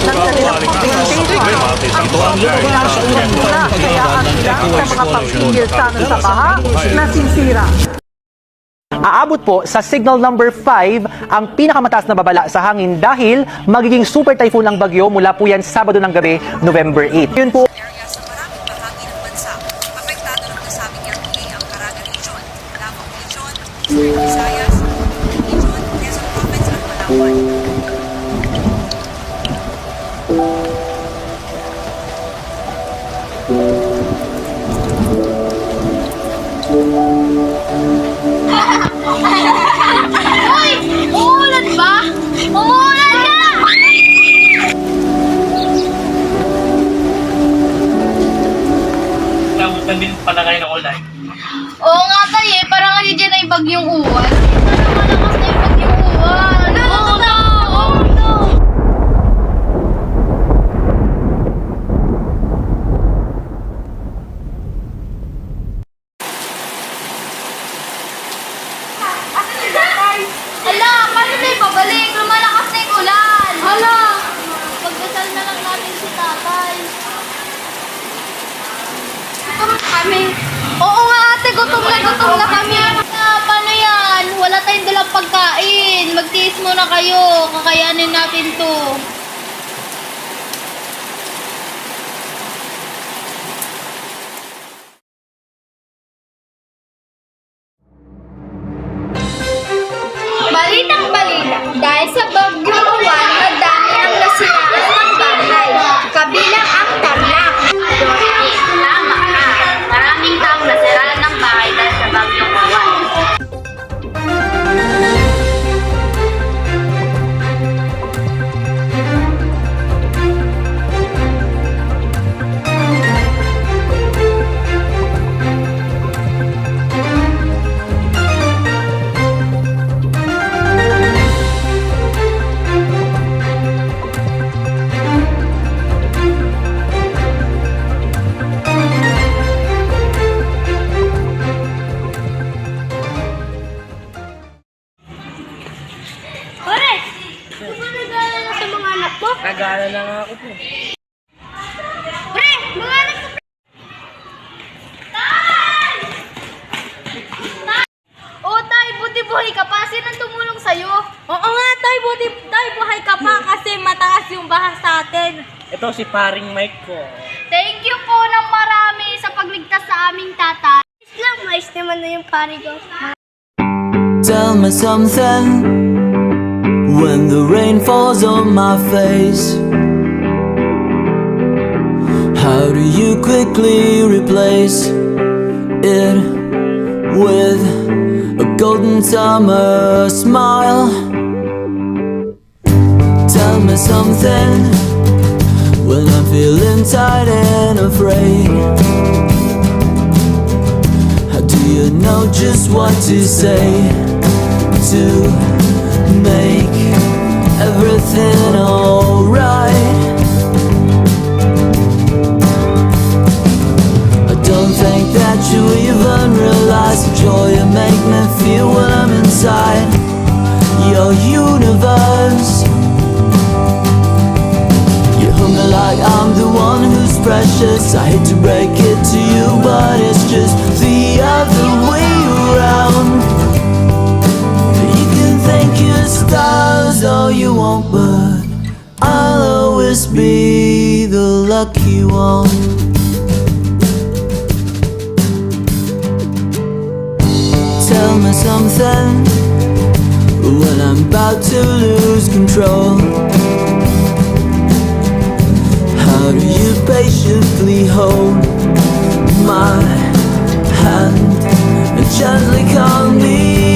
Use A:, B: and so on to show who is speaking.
A: ng kanilang presentation. Ang pagkakita sa una, kaya ang ilang sa mga pagpigil sana sa baha nasisira.
B: Aabot po sa signal number 5 ang pinakamataas na babala sa hangin dahil magiging super typhoon ang bagyo mula po yan Sabado ng gabi, November 8. Yun po.
C: Area sa maraming bahagi ng bansa. Apektado ng nasabing RPA ang Caraga Region, Davao Region, Visayas, Region, Quezon Province at Palawan.
D: Hoy! Umuulan ba? Umuulan na!
E: Nabutan din pala kayo ng ulan.
D: Oo nga tayo eh, parang ano dyan ay bagyong uwan. Parang malakas na yung bagyong uwan. Oo no! Oo no! Hala, paano tayo pabalik? Lumalakas na yung ulan. Hala! Pagdasal na lang natin si tatay. Gutom kami. Oo nga ate, gutom na kami. Paano yan? Wala tayong dalang pagkain. Magtiis muna kayo. Kakayanin natin to. Balitang balita, dahil sa bagyong uwan, madami ang nasiraan ng bahay, kabilang ang Tarlac.
F: Tama ka. Maraming taong nasiraan ng bahay dahil sa bagyong uwan.
D: Pare, nagala na sa mga anak mo?
E: Nagala na nga ako po.
D: Pre, mga anak mo! Tay! Tay! Oo, Tay, buti buhay ka pa. Sinong tumulong sa'yo?
G: Oo nga, Tay, buti Tay, buhay ka pa kasi mataas yung baha sa atin.
E: Ito si paring Mike ko.
D: Thank you po ng marami sa pagligtas sa aming tatay. Mais naman na yung pare ko.
H: Tell me something when the rain falls on my face. How do you quickly replace it with a golden summer smile? Tell me something when I'm feeling tired and afraid. How do you know just what to say to make everything alright? I don't think that you even realize the joy you make me feel when I'm inside your universe. You hug me like I'm the one who's precious. I hate to break it to you, but it's just the other way around. You can thank your stars all you want, but I'll always be the lucky one. Tell me something when I'm about to lose control. How do you patiently hold my hand and gently call me